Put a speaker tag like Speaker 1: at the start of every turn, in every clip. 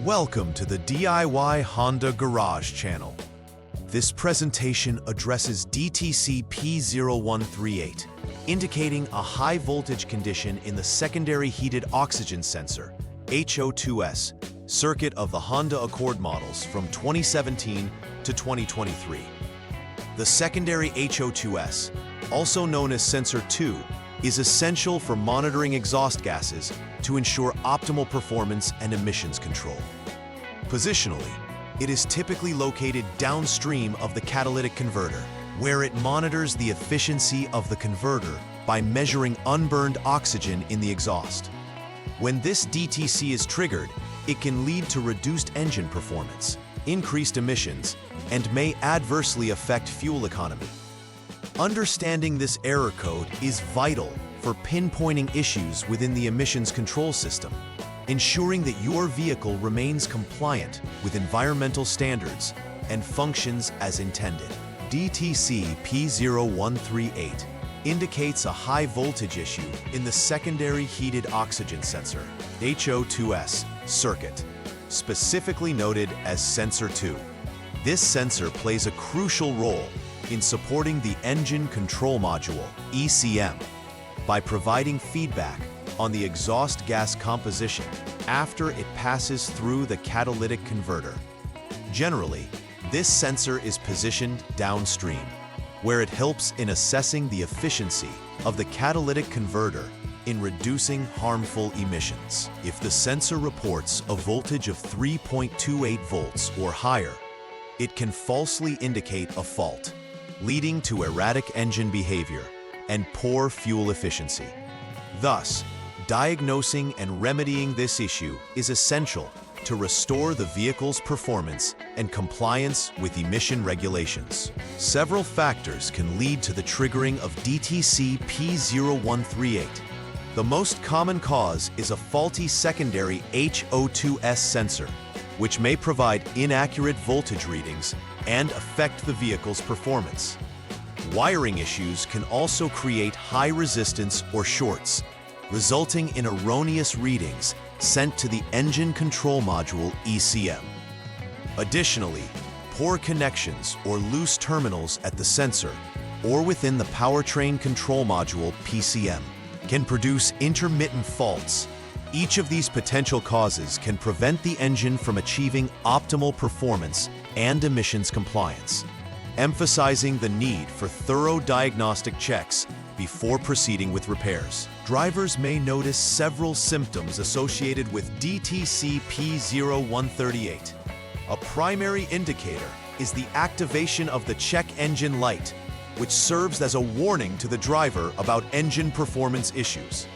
Speaker 1: Welcome to the DIY Honda Garage channel. This presentation addresses DTC P0138, indicating a high voltage condition in the secondary heated oxygen sensor, HO2S, circuit of the Honda Accord models from 2017 to 2023. The secondary HO2S, also known as sensor 2, is essential for monitoring exhaust gases to ensure optimal performance and emissions control. Positionally, it is typically located downstream of the catalytic converter, where it monitors the efficiency of the converter by measuring unburned oxygen in the exhaust. When this DTC is triggered, it can lead to reduced engine performance, increased emissions, and may adversely affect fuel economy. Understanding this error code is vital for pinpointing issues within the emissions control system, ensuring that your vehicle remains compliant with environmental standards and functions as intended. DTC P0138 indicates a high voltage issue in the secondary heated oxygen sensor, HO2S, circuit, specifically noted as sensor 2. This sensor plays a crucial role in supporting the engine control module, ECM, by providing feedback on the exhaust gas composition after it passes through the catalytic converter. Generally, this sensor is positioned downstream, where it helps in assessing the efficiency of the catalytic converter in reducing harmful emissions. If the sensor reports a voltage of 3.28 volts or higher, it can falsely indicate a fault, leading to erratic engine behavior and poor fuel efficiency. Thus, diagnosing and remedying this issue is essential to restore the vehicle's performance and compliance with emission regulations. Several factors can lead to the triggering of DTC P0138. The most common cause is a faulty secondary HO2S sensor, which may provide inaccurate voltage readings and affect the vehicle's performance. Wiring issues can also create high resistance or shorts, resulting in erroneous readings sent to the engine control module, ECM. Additionally, poor connections or loose terminals at the sensor or within the powertrain control module, PCM, can produce intermittent faults. Each of these potential causes can prevent the engine from achieving optimal performance and emissions compliance, emphasizing the need for thorough diagnostic checks before proceeding with repairs. Drivers may notice several symptoms associated with DTC P0138. A primary indicator is the activation of the check engine light, which serves as a warning to the driver about engine performance issues.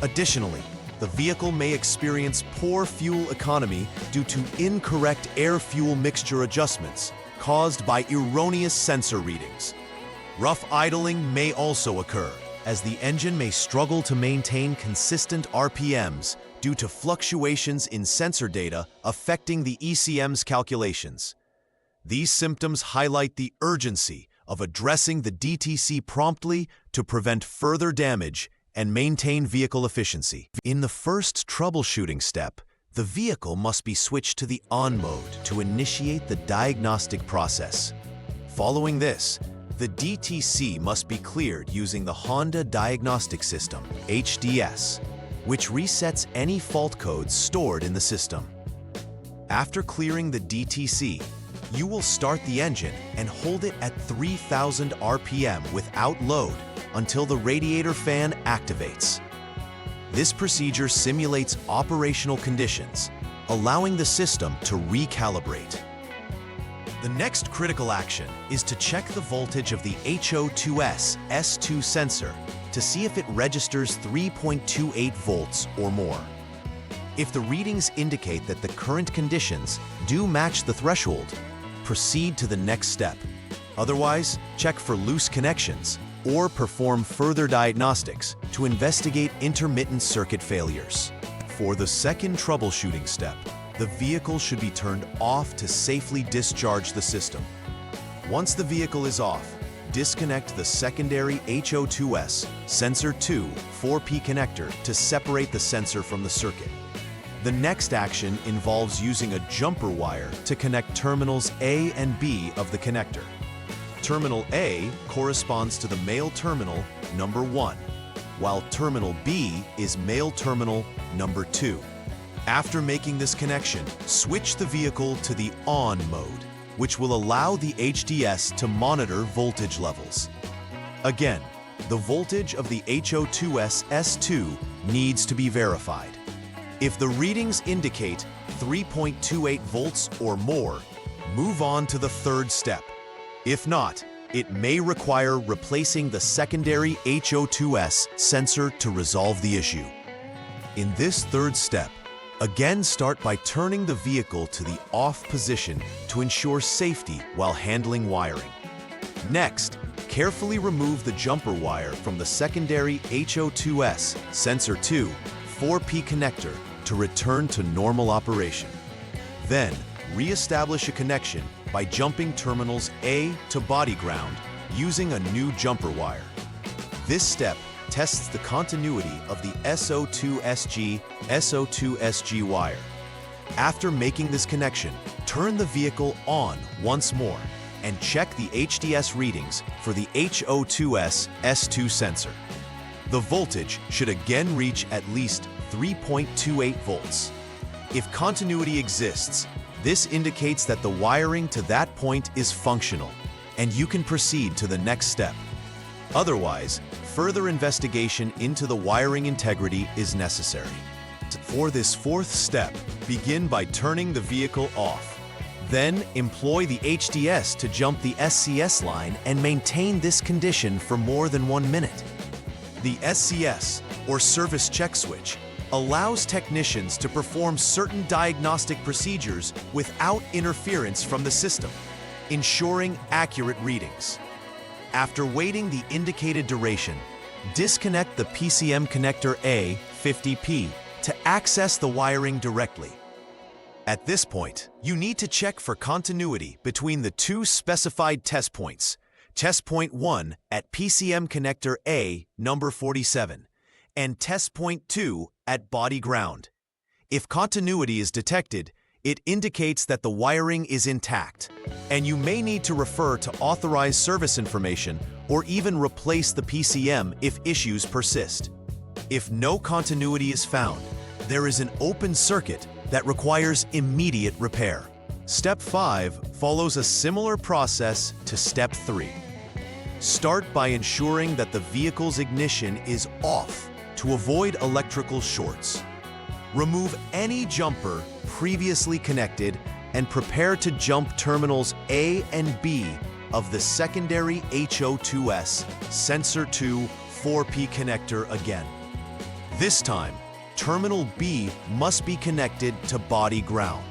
Speaker 1: Additionally, the vehicle may experience poor fuel economy due to incorrect air-fuel mixture adjustments caused by erroneous sensor readings. Rough idling may also occur, as the engine may struggle to maintain consistent RPMs due to fluctuations in sensor data affecting the ECM's calculations. These symptoms highlight the urgency of addressing the DTC promptly to prevent further damage and maintain vehicle efficiency. In the first troubleshooting step, the vehicle must be switched to the on mode to initiate the diagnostic process. Following this, the DTC must be cleared using the Honda Diagnostic System, HDS, which resets any fault codes stored in the system. After clearing the DTC, you will start the engine and hold it at 3,000 RPM without load until the radiator fan activates. This procedure simulates operational conditions, allowing the system to recalibrate. The next critical action is to check the voltage of the HO2S S2 sensor to see if it registers 3.28 volts or more. If the readings indicate that the current conditions do match the threshold, proceed to the next step. Otherwise, check for loose connections or perform further diagnostics to investigate intermittent circuit failures. For the second troubleshooting step, the vehicle should be turned off to safely discharge the system. Once the vehicle is off, disconnect the secondary HO2S sensor 2 4P connector to separate the sensor from the circuit. The next action involves using a jumper wire to connect terminals A and B of the connector. Terminal A corresponds to the male terminal number 1, while terminal B is male terminal number 2. After making this connection, switch the vehicle to the on mode, which will allow the HDS to monitor voltage levels. Again, the voltage of the HO2S S2 needs to be verified. If the readings indicate 3.28 volts or more, move on to the third step. If not, it may require replacing the secondary HO2S sensor to resolve the issue. In this third step, again start by turning the vehicle to the off position to ensure safety while handling wiring. Next, carefully remove the jumper wire from the secondary HO2S sensor 2 4P connector to return to normal operation. Then, re-establish a connection by jumping terminals A to body ground using a new jumper wire. This step tests the continuity of the SO2SG wire. After making this connection, turn the vehicle on once more and check the HDS readings for the HO2S S2 sensor. The voltage should again reach at least 3.28 volts. If continuity exists, this indicates that the wiring to that point is functional, and you can proceed to the next step. Otherwise, further investigation into the wiring integrity is necessary. For this fourth step, begin by turning the vehicle off. Then, employ the HDS to jump the SCS line and maintain this condition for more than 1 minute. The SCS, or service check switch, allows technicians to perform certain diagnostic procedures without interference from the system, ensuring accurate readings. After waiting the indicated duration, disconnect the PCM connector A 50P to access the wiring directly. At this point, you need to check for continuity between the two specified test points. Test point 1 at PCM connector A number 47 and test point 2 at body ground. If continuity is detected, it indicates that the wiring is intact, and you may need to refer to authorized service information or even replace the PCM if issues persist. If no continuity is found, there is an open circuit that requires immediate repair. Step 5 follows a similar process to Step 3. Start by ensuring that the vehicle's ignition is off to avoid electrical shorts. Remove any jumper previously connected and prepare to jump terminals A and B of the secondary HO2S sensor 2 4P connector again. This time, terminal B must be connected to body ground.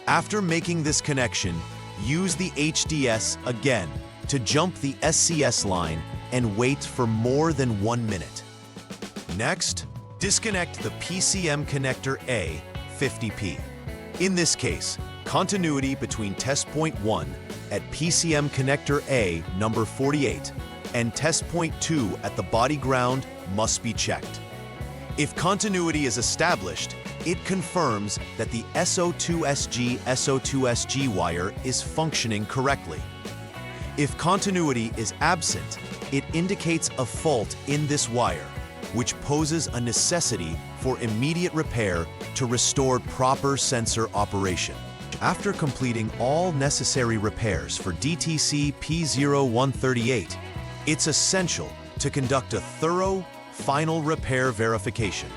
Speaker 1: After making this connection, use the HDS again to jump the SCS line and wait for more than 1 minute. Next, disconnect the PCM connector A 50P. In this case, continuity between test point 1 at PCM connector A number 48 and test point 2 at the body ground must be checked. If continuity is established, it confirms that the SO2SG wire is functioning correctly. If continuity is absent, it indicates a fault in this wire, which poses a necessity for immediate repair to restore proper sensor operation. After completing all necessary repairs for DTC P0138, it's essential to conduct a thorough, final repair verification.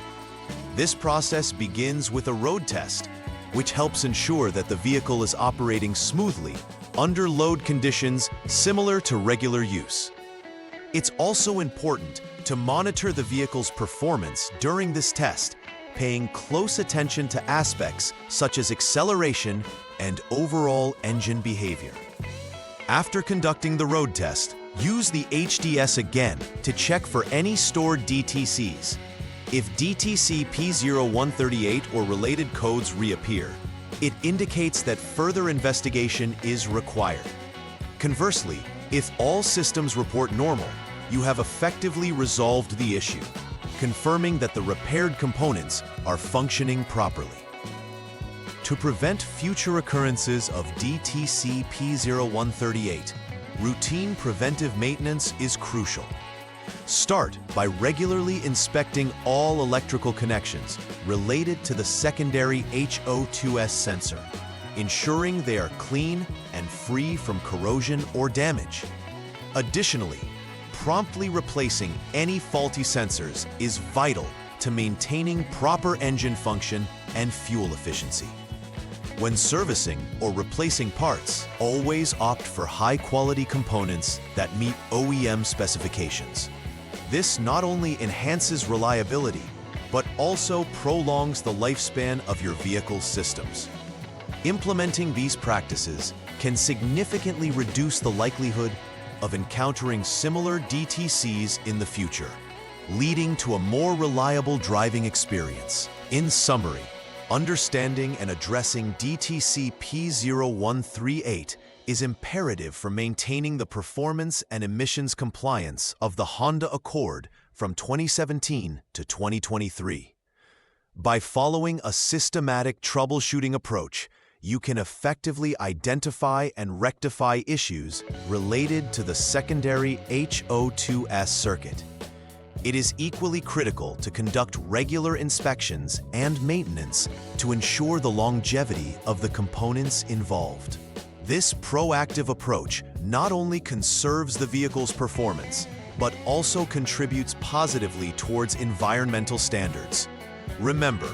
Speaker 1: This process begins with a road test, which helps ensure that the vehicle is operating smoothly under load conditions similar to regular use. It's also important to monitor the vehicle's performance during this test, paying close attention to aspects such as acceleration and overall engine behavior. After conducting the road test, use the HDS again to check for any stored DTCs. If DTC P0138 or related codes reappear, it indicates that further investigation is required. Conversely, if all systems report normal, you have effectively resolved the issue. confirming that the repaired components are functioning properly. To prevent future occurrences of DTC P0138, routine preventive maintenance is crucial. Start by regularly inspecting all electrical connections related to the secondary HO2S sensor, ensuring they are clean and free from corrosion or damage. Additionally, promptly replacing any faulty sensors is vital to maintaining proper engine function and fuel efficiency. When servicing or replacing parts, always opt for high-quality components that meet OEM specifications. This not only enhances reliability, but also prolongs the lifespan of your vehicle's systems. Implementing these practices can significantly reduce the likelihood of encountering similar DTCs in the future, leading to a more reliable driving experience. In summary, understanding and addressing DTC P0138 is imperative for maintaining the performance and emissions compliance of the Honda Accord from 2017 to 2023. By following a systematic troubleshooting approach, you can effectively identify and rectify issues related to the secondary HO2S circuit. It is equally critical to conduct regular inspections and maintenance to ensure the longevity of the components involved. This proactive approach not only conserves the vehicle's performance, but also contributes positively towards environmental standards. Remember,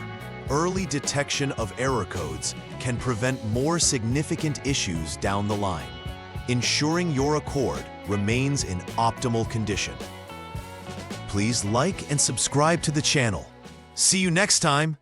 Speaker 1: early detection of error codes can prevent more significant issues down the line, ensuring your Accord remains in optimal condition. Please like and subscribe to the channel. See you next time.